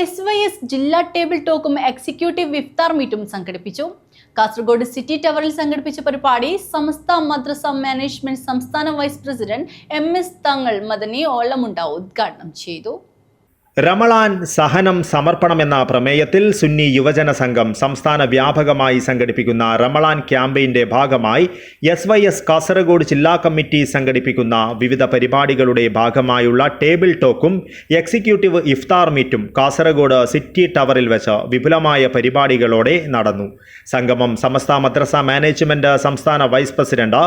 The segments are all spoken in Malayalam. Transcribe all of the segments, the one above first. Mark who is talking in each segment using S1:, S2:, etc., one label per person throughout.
S1: SYS ജില്ലാ ടേബിൾ ടോക്കും എക്സിക്യൂട്ടീവ് ഇഫ്താർ മീറ്റും സംഘടിപ്പിച്ചു. കാസർഗോഡ് സിറ്റി ടവറിൽ സംഘടിപ്പിച്ച പരിപാടി സമസ്ത മദ്രസ മാനേജ്മെന്റ് സംസ്ഥാന വൈസ് പ്രസിഡന്റ് MS തങ്ങൾ മദനി ഓലമുണ്ട ഉദ്ഘാടനം ചെയ്തു.
S2: റമളാൻ സഹനം സമർപ്പണം എന്ന പ്രമേയത്തിൽ സുന്നി യുവജന സംഘം സംസ്ഥാന വ്യാപകമായി സംഘടിപ്പിക്കുന്ന റമളാൻ ക്യാമ്പയിന്റെ ഭാഗമായി SYS കാസർഗോഡ് ജില്ലാ കമ്മിറ്റി സംഘടിപ്പിക്കുന്ന വിവിധ പരിപാടികളുടെ ഭാഗമായുള്ള ടേബിൾ ടോക്കും എക്സിക്യൂട്ടീവ് ഇഫ്താർ മീറ്റും കാസർഗോഡ് സിറ്റി ടവറിൽ വെച്ച് വിപുലമായ പരിപാടികളോടെ നടന്നു. സംഗമം സമസ്ത മദ്രസ മാനേജ്മെന്റ് സംസ്ഥാന വൈസ് പ്രസിഡന്റ്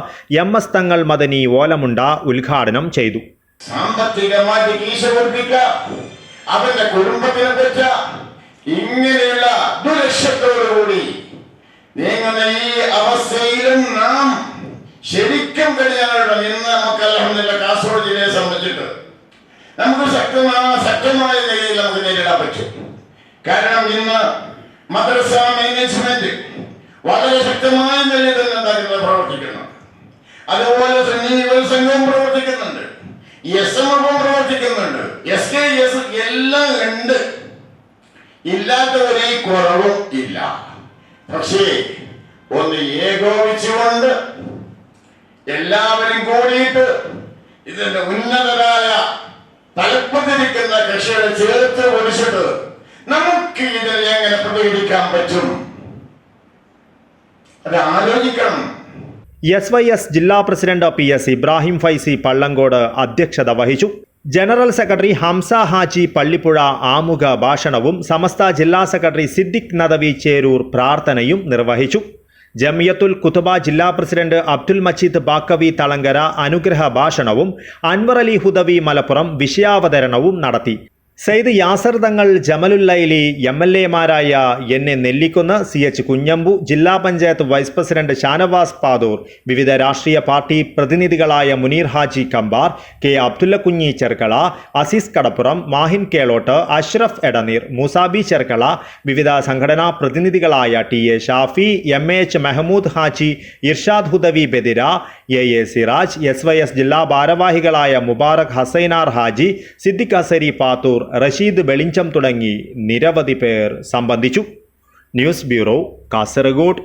S2: MS തങ്ങൾ മദനി ഓലമുണ്ട ഉദ്ഘാടനം ചെയ്തു.
S3: അവന്റെ കുടുംബത്തിനെ പറ്റ ഇങ്ങനെയുള്ള ദുലക്ഷ്യത്തോടുകൂടി നീങ്ങുന്ന ഈ അവസ്ഥയിലും നാം ശരിക്കും കഴിയാനുള്ള ഇന്ന് നമുക്ക് അൽഹംദുലില്ലാഹ് കാസർഗോഡ് ജില്ലയെ സംബന്ധിച്ചിട്ട് നമുക്ക് ശക്തമായ നിലയിൽ നമുക്ക് നേരിടാൻ പറ്റും. കാരണം ഇന്ന് മദ്രസ മാനേജ്മെന്റ് വളരെ ശക്തമായ നിലയിൽ തന്നെ പ്രവർത്തിക്കുന്നു. അതുപോലെ സംഘവും പ്രവർത്തിക്കുന്നുണ്ട്, SMF പ്രവർത്തിക്കുന്നുണ്ട്, SKS എല്ലാം ഉണ്ട്. ഇല്ലാത്തവരെ കുറവും ഇല്ല. പക്ഷേ ഒന്ന് ഏകോപിച്ചുകൊണ്ട് എല്ലാവരും കൂടിയിട്ട് ഇതിന്റെ ഉന്നതരായ തലപ്പത്തിരിക്കുന്ന കക്ഷികളെ ചേർത്ത് ഒഴിച്ചിട്ട് നമുക്ക് ഇതിൽ എങ്ങനെ പ്രതികരിക്കാൻ പറ്റും അത് ആലോചിക്കണം.
S2: SYS ജില്ലാ പ്രസിഡന്റ് PS ഇബ്രാഹിം ഫൈസി പള്ളങ്കോട് അധ്യക്ഷത വഹിച്ചു. ജനറൽ സെക്രട്ടറി ഹംസ ഹാജി പള്ളിപ്പുഴ ആമുഖ ഭാഷണവും സമസ്ത ജില്ലാ സെക്രട്ടറി സിദ്ദിഖ് നദവി ചേരൂർ പ്രാർത്ഥനയും നിർവഹിച്ചു. ജമിയത്തുൽ കുതുബ ജില്ലാ പ്രസിഡന്റ് അബ്ദുൽ മജീദ് ബാക്കവി തളങ്കര അനുഗ്രഹ ഭാഷണവും അൻവർ അലി ഹുദവി മലപ്പുറം വിഷയാവതരണവും നടത്തി. സയ്യിദ് യാസർ തങ്ങൾ ജമലുല്ലൈലി MLA മാരായ NA നെല്ലിക്കുന്ന്, CH കുഞ്ഞമ്പു, ജില്ലാ പഞ്ചായത്ത് വൈസ് പ്രസിഡന്റ് ഷാനവാസ് പാതൂർ, വിവിധ രാഷ്ട്രീയ പാർട്ടി പ്രതിനിധികളായ മുനീർ ഹാജി കമ്പാർ, K അബ്ദുല്ല കുഞ്ഞി ചെർക്കള, അസീസ് കടപ്പുറം, മാഹിൻ കേളോട്ട്, അഷ്റഫ് എടനീർ, മൂസാബി ചെർക്കള, വിവിധ സംഘടനാ പ്രതിനിധികളായ TA Shafi, MH Mehmood Haji, Irshad Hudavi Bedira, AA Siraj, SYS ജില്ലാ ഭാരവാഹികളായ മുബാറക് ഹസൈനാർ ഹാജി, സിദ്ദിഖ് അസരി പാത്തൂർ, റഷീദ് വെളിഞ്ചം തുടങ്ങി നിരവധി പേർ സംബന്ധിച്ചു. News bureau, Kasaragod.